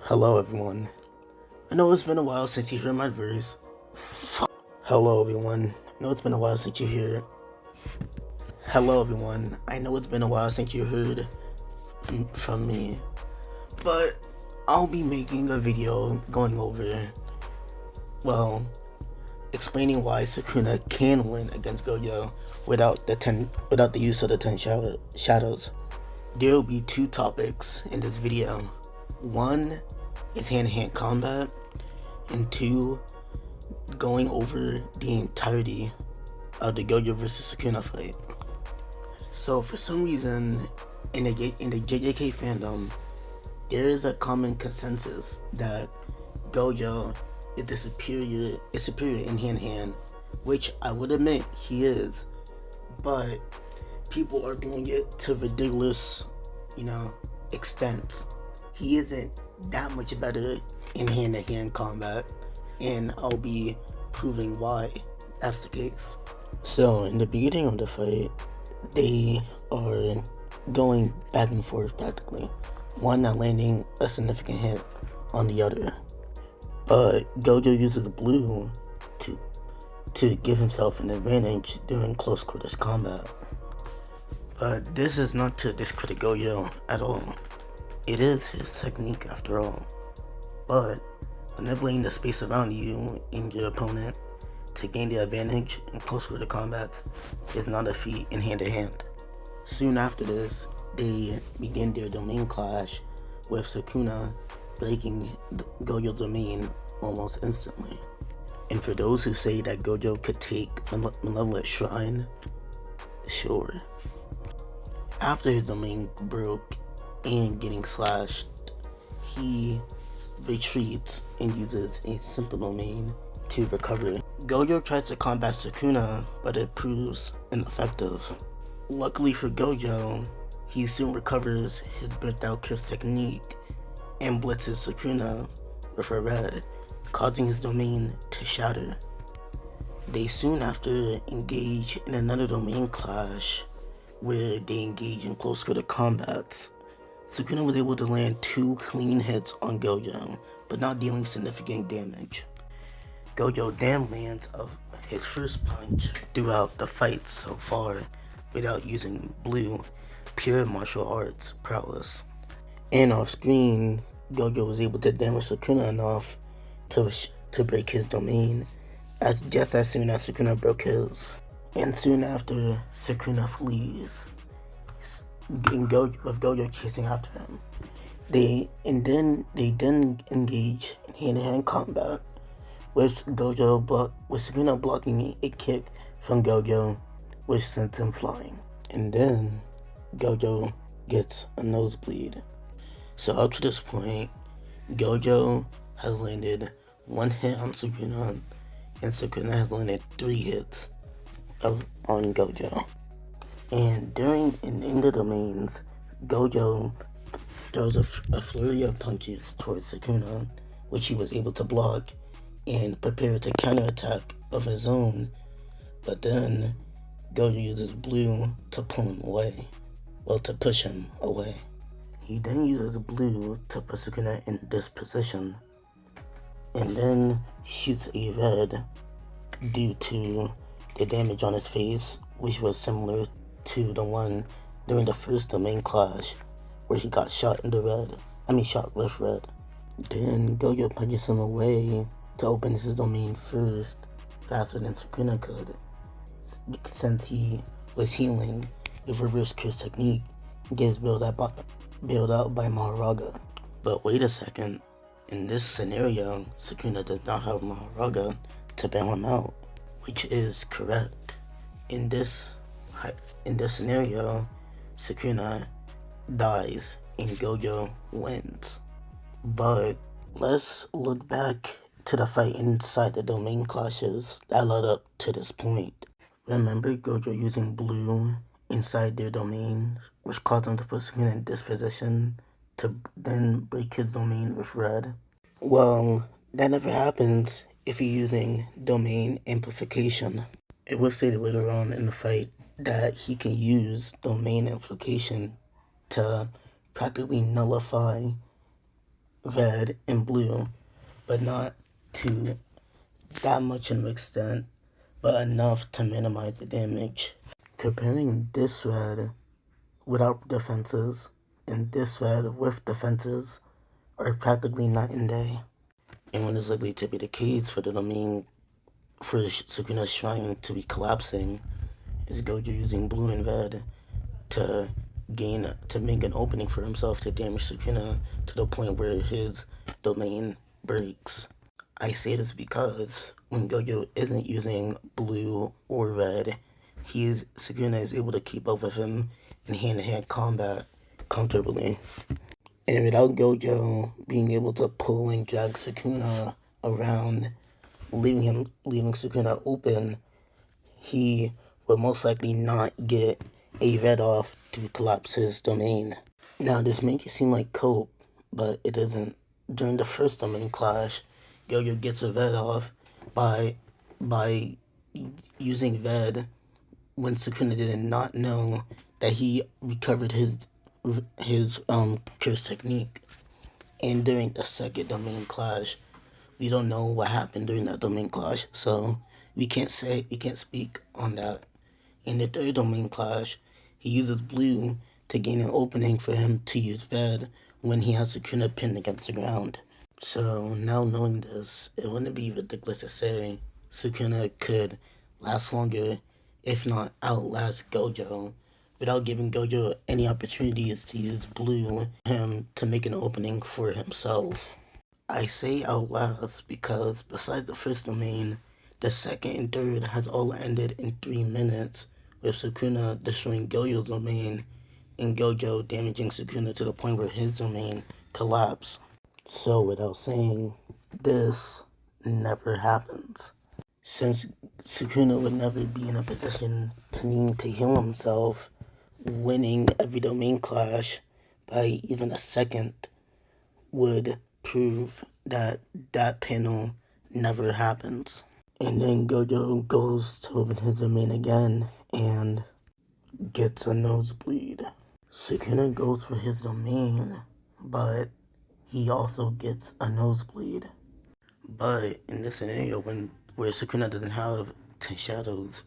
Hello everyone. I know it's been a while since you heard my voice. Hello everyone. I know it's been a while since you heard. Hello everyone. I know it's been a while since you heard from me. But I'll be making a video going over, well, explaining why Sukuna can win against Gojo without the use of the 10 shadows. There will be two topics in this video. One is hand-to-hand combat, and two, going over the entirety of the Gojo vs Sukuna fight. So for some reason, in the JJK fandom, there is a common consensus that Gojo is superior in hand-to-hand, which I would admit he is, but people are doing it to ridiculous, extents. He isn't that much better in hand-to-hand combat, and I'll be proving why that's the case. So in the beginning of the fight, they are going back and forth practically, one not landing a significant hit on the other. But Gojo uses blue to give himself an advantage during close quarters combat. But this is not to discredit Gojo at all. It is his technique after all. But manipulating the space around you and your opponent to gain the advantage in close quarter combat is not a feat in hand-to-hand. Soon after this, they begin their domain clash, with Sukuna breaking Gojo's domain almost instantly. And for those who say that Gojo could take Malevolent Shrine, sure. After his domain broke and getting slashed, he retreats and uses a simple domain to recover. Gojo tries to combat Sukuna, but it proves ineffective. Luckily for Gojo, he soon recovers his burnt out curse technique and blitzes Sukuna with a red, causing his domain to shatter. They soon after engage in another domain clash, where they engage in close quarter combats. Sukuna was able to land 2 clean hits on Gojo, but not dealing significant damage. Gojo then lands his first punch throughout the fight so far without using blue, pure martial arts prowess. And off screen, Gojo was able to damage Sukuna enough to break his domain, just as soon as Sukuna broke his. And soon after, Sukuna flees, with Gojo chasing after him. They then engage in hand-to-hand combat, with Sukuna blocking a kick from Gojo, which sends him flying. And then Gojo gets a nosebleed. So up to this point, Gojo has landed 1 hit on Sukuna, and Sukuna has landed 3 hits on Gojo. And in the domains, Gojo throws a flurry of punches towards Sukuna, which he was able to block and prepare to counterattack of his own. But then Gojo uses blue to pull him away. Well, to push him away. He then uses blue to put Sukuna in this position, and then shoots a red due to the damage on his face, which was similar to the one during the first domain clash, where he got shot with red. Then Gojo punches him away to open his domain first, faster than Sukuna could, since he was healing with reverse curse technique and gets bailed out by Maharaga. But wait a second, in this scenario, Sukuna does not have Maharaga to bail him out, which is correct. In this scenario, Sukuna dies and Gojo wins. But let's look back to the fight inside the domain clashes that led up to this point. Remember Gojo using blue inside their domain, which caused them to put Sukuna in this position to then break his domain with red? Well, that never happens if you're using domain amplification. It was stated later on in the fight that he can use domain amplification to practically nullify red and blue, but not to that much of an extent, but enough to minimize the damage. Comparing this red without defenses and this red with defenses are practically night and day. And when it's likely to be the case for the domain for Sukuna's shrine to be collapsing is Gojo using blue and red to make an opening for himself to damage Sukuna to the point where his domain breaks. I say this because when Gojo isn't using blue or red, Sukuna is able to keep up with him in hand-to-hand combat comfortably. And without Gojo being able to pull and drag Sukuna around, leaving Sukuna open, he would most likely not get a red off to collapse his domain. Now, this makes it seem like cope, but it isn't. During the first domain clash, Gojo gets a red off by using red when Sukuna did not know that he recovered his curse technique. And during the second domain clash, we don't know what happened during that domain clash, so we can't speak on that. In the third domain clash, he uses blue to gain an opening for him to use red when he has Sukuna pinned against the ground. So now knowing this, it wouldn't be ridiculous to say Sukuna could last longer, if not outlast Gojo, without giving Gojo any opportunities to use blue him to make an opening for himself. I say outlast because besides the first domain, the second and third has all ended in 3 minutes, with Sukuna destroying Gojo's domain and Gojo damaging Sukuna to the point where his domain collapsed. So without saying, this never happens. Since Sukuna would never be in a position to need to heal himself, winning every domain clash by even a second would prove that that panel never happens. And then Gojo goes to open his domain again and gets a nosebleed. Sukuna goes for his domain, but he also gets a nosebleed. But in this scenario, where Sukuna doesn't have 10 shadows,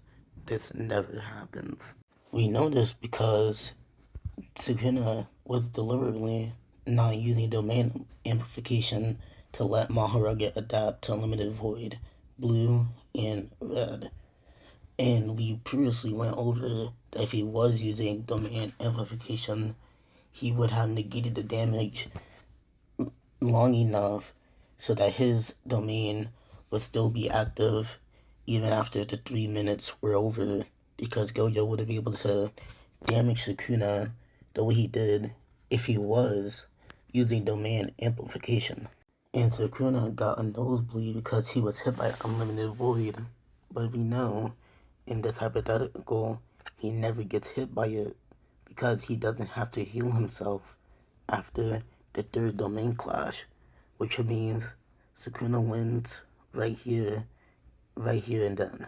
this never happens. We know this because Sukuna was deliberately not using domain amplification to let Mahoraga adapt to Unlimited Void, blue and red. And we previously went over that if he was using domain amplification, he would have negated the damage long enough so that his domain would still be active even after the 3 minutes were over, because Gojo wouldn't be able to damage Sukuna the way he did if he was using domain amplification. And Sukuna got a nosebleed because he was hit by Unlimited Void, but we know in this hypothetical he never gets hit by it because he doesn't have to heal himself after the third domain clash, which means Sukuna wins right here and then.